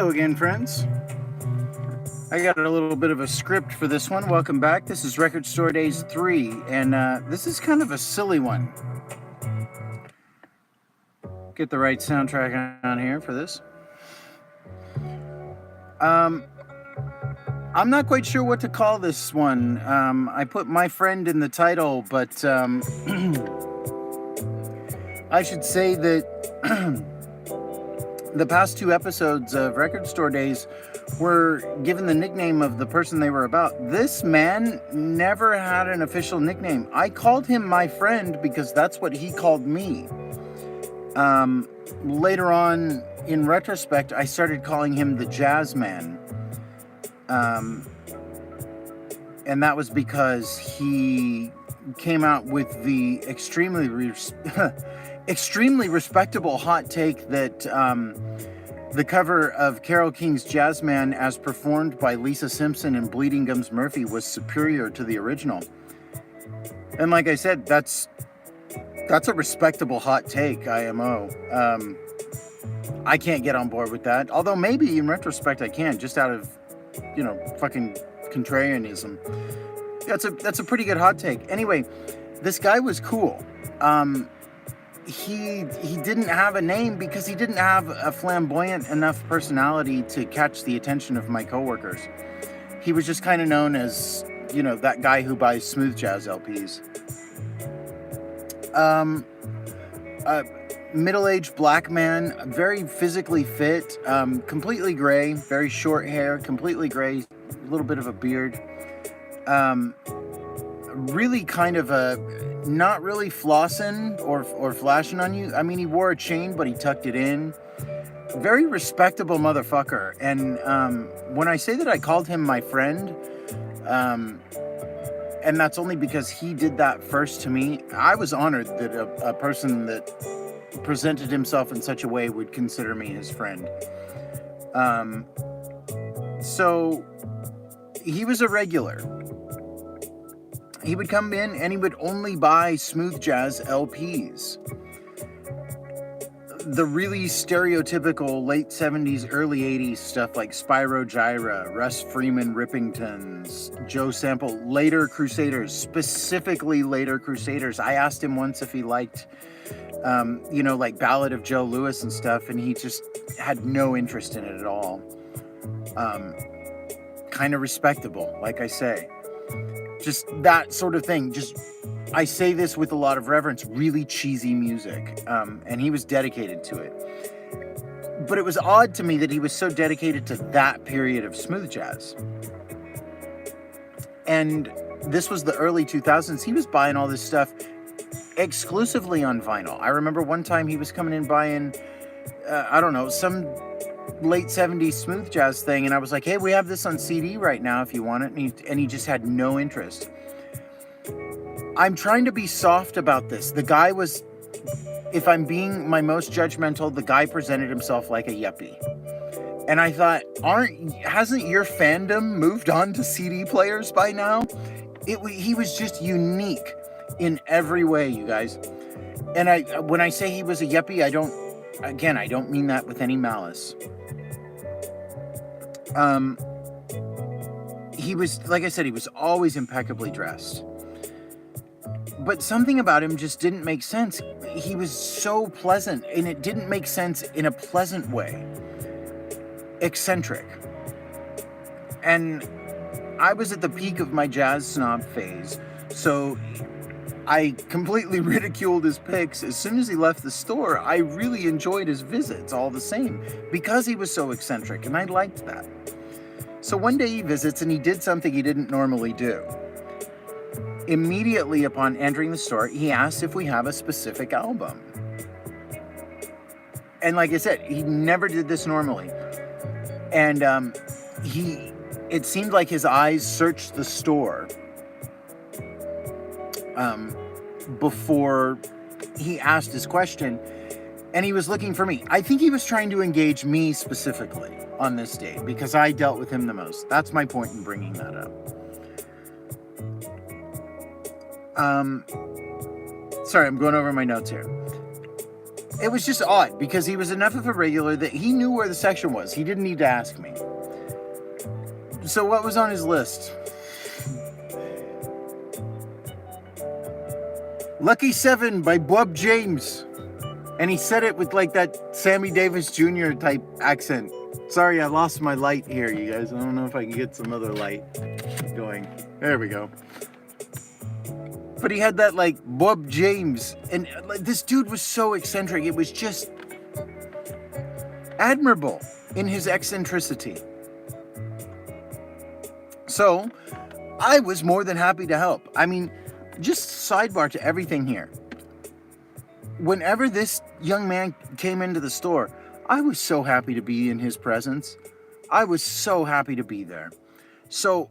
Hello again, friends. I got a little bit of a script for this one. Welcome back. This is Record Store Days 3, and this is kind of a silly one. Get the right soundtrack on here for this. I'm not quite sure what to call this one. I put my friend in the title, but I should say that the past two episodes of Record Store Days were given the nickname of the person they were about. This man never had an official nickname. I called him my friend because that's what he called me. Later on, in retrospect, I started calling him the Jazz Man. And that was because he came out with the extremely respectable hot take that the cover of Carole King's Jazzman as performed by Lisa Simpson and Bleeding Gums Murphy was superior to the original. And like I said, that's a respectable hot take, IMO. I can't get on board with that. Although maybe in retrospect I can, just out of, fucking contrarianism. That's a pretty good hot take. Anyway, this guy was cool. He didn't have a name because he didn't have a flamboyant enough personality to catch the attention of my coworkers. He was just kind of known as, that guy who buys smooth jazz LPs. Middle-aged black man, very physically fit, completely gray, very short hair, completely gray, a little bit of a beard. Really kind of a not really flossing or flashing on you. I mean, he wore a chain, but he tucked it in. Very respectable motherfucker. And when I say that I called him my friend, and that's only because he did that first to me, I was honored that a person that presented himself in such a way would consider me his friend. So he was a regular. He would come in and he would only buy smooth jazz LPs. The really stereotypical late 70s, early 80s stuff like Spyro Gyra, Russ Freeman Rippingtons, Joe Sample, later Crusaders, specifically later Crusaders. I asked him once if he liked, like Ballad of Joe Louis and stuff, and he just had no interest in it at all. Kind of respectable, like I say. Just that sort of thing. I say this with a lot of reverence, really cheesy music. And he was dedicated to it. But it was odd to me that he was so dedicated to that period of smooth jazz. And this was the early 2000s. He was buying all this stuff exclusively on vinyl. I remember one time he was coming in buying, some late 70s smooth jazz thing, and I was like, hey, we have this on CD right now if you want it, and he just had no interest. I'm trying to be soft about this. The guy was, if I'm being my most judgmental, the guy presented himself like a yuppie. And I thought, hasn't your fandom moved on to CD players by now? He was just unique in every way, you guys. And when I say he was a yuppie, I don't mean that with any malice. He was, like I said, he was always impeccably dressed. But something about him just didn't make sense. He was so pleasant, and it didn't make sense in a pleasant way. Eccentric. And I was at the peak of my jazz snob phase, so I completely ridiculed his picks. As soon as he left the store, I really enjoyed his visits all the same because he was so eccentric, and I liked that. So one day he visits and he did something he didn't normally do. Immediately upon entering the store, he asks if we have a specific album. And like I said, he never did this normally. And it seemed like his eyes searched the store before he asked his question, and he was looking for me. I think he was trying to engage me specifically on this day because I dealt with him the most. That's my point in bringing that up. Sorry, I'm going over my notes here. it was just odd because he was enough of a regular that he knew where the section was. He didn't need to ask me. So what was on his list? Lucky 7 by Bob James. And he said it with like that Sammy Davis Jr. type accent. Sorry, I lost my light here, you guys. I don't know if I can get some other light going. There we go. But he had that like Bob James. And this dude was so eccentric. It was just admirable in his eccentricity. So I was more than happy to help. I mean, just sidebar to everything here. Whenever this young man came into the store, I was so happy to be in his presence. I was so happy to be there. So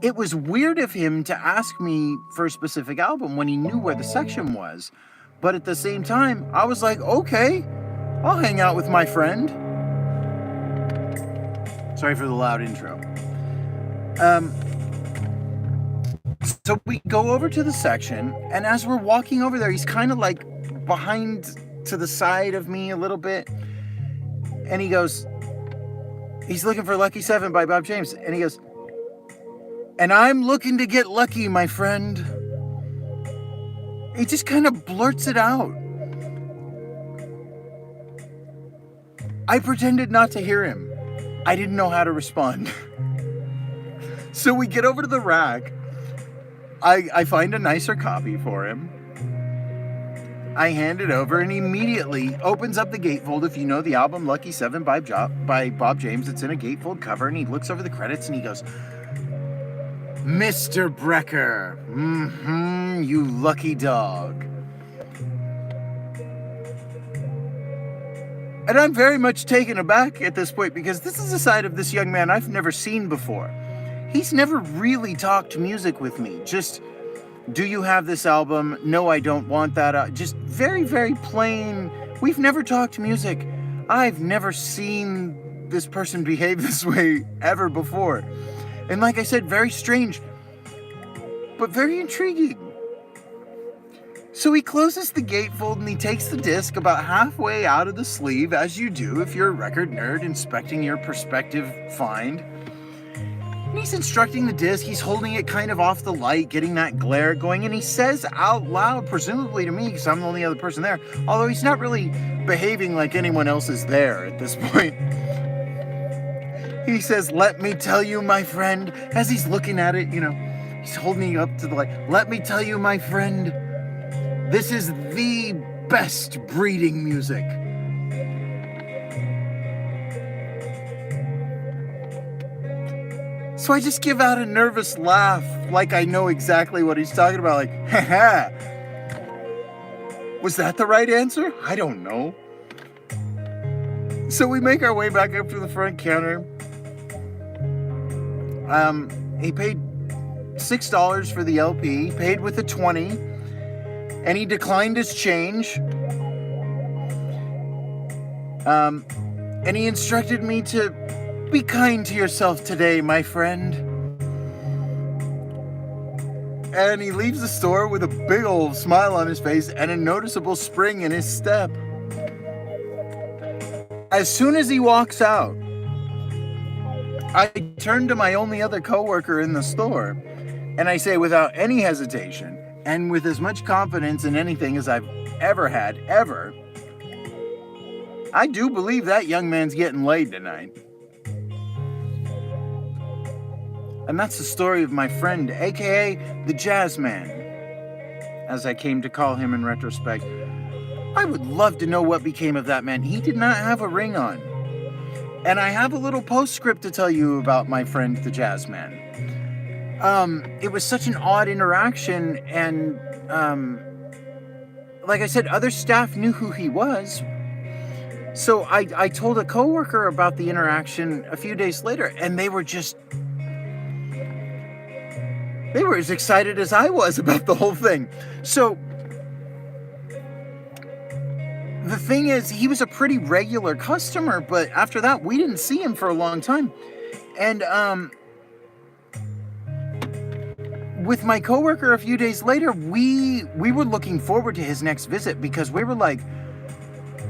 it was weird of him to ask me for a specific album when he knew where the section was. But at the same time, I was like, okay, I'll hang out with my friend. Sorry for the loud intro. So we go over to the section, and as we're walking over there, he's kind of like behind to the side of me a little bit. And he goes, he's looking for Lucky 7 by Bob James. And he goes, and I'm looking to get lucky, my friend. He just kind of blurts it out. I pretended not to hear him. I didn't know how to respond. So we get over to the rack. I find a nicer copy for him. I hand it over, and he immediately opens up the gatefold. If you know the album Lucky 7 by Bob James, it's in a gatefold cover, and he looks over the credits and he goes, Mr. Brecker, you lucky dog. And I'm very much taken aback at this point because this is a side of this young man I've never seen before. He's never really talked music with me. Just, do you have this album? No, I don't want that. Just very, very plain. We've never talked music. I've never seen this person behave this way ever before. And like I said, very strange, but very intriguing. So he closes the gatefold and he takes the disc about halfway out of the sleeve, as you do if you're a record nerd inspecting your prospective find. And he's instructing the disc, he's holding it kind of off the light, getting that glare going, and he says out loud, presumably to me, because I'm the only other person there, although he's not really behaving like anyone else is there at this point. He says, let me tell you, my friend, as he's looking at it, he's holding it up to the light. Let me tell you, my friend, this is the best breeding music. So I just give out a nervous laugh, like I know exactly what he's talking about. Like, haha. Was that the right answer? I don't know. So we make our way back up to the front counter. He paid $6 for the LP, paid with a 20, and he declined his change. And he instructed me to be kind to yourself today, my friend. And he leaves the store with a big old smile on his face and a noticeable spring in his step. As soon as he walks out, I turn to my only other coworker in the store and I say, without any hesitation and with as much confidence in anything as I've ever had, ever, I do believe that young man's getting laid tonight. And that's the story of my friend, aka the Jazz Man, as I came to call him in retrospect. I would love to know what became of that man. He did not have a ring on. And I have a little postscript to tell you about my friend, the Jazz Man. It was such an odd interaction, and like I said, other staff knew who he was. So I told a coworker about the interaction a few days later, and they were as excited as I was about the whole thing. So the thing is, he was a pretty regular customer, but after that, we didn't see him for a long time. And with my coworker a few days later, we were looking forward to his next visit because we were like,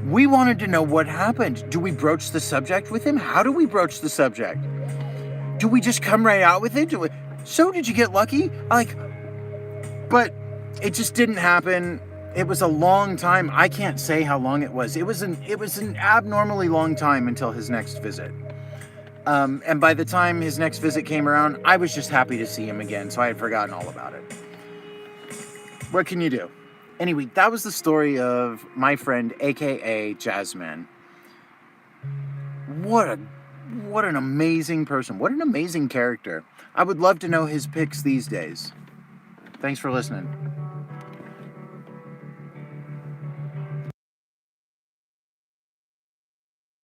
we wanted to know what happened. Do we broach the subject with him? How do we broach the subject? Do we just come right out with it? So did you get lucky? Like, but it just didn't happen. It was a long time. I can't say how long it was. It was an abnormally long time until his next visit. And by the time his next visit came around, I was just happy to see him again. So I had forgotten all about it. What can you do? Anyway, that was the story of my friend, aka Jasmine. What an amazing person. What an amazing character. I would love to know his picks these days. Thanks for listening.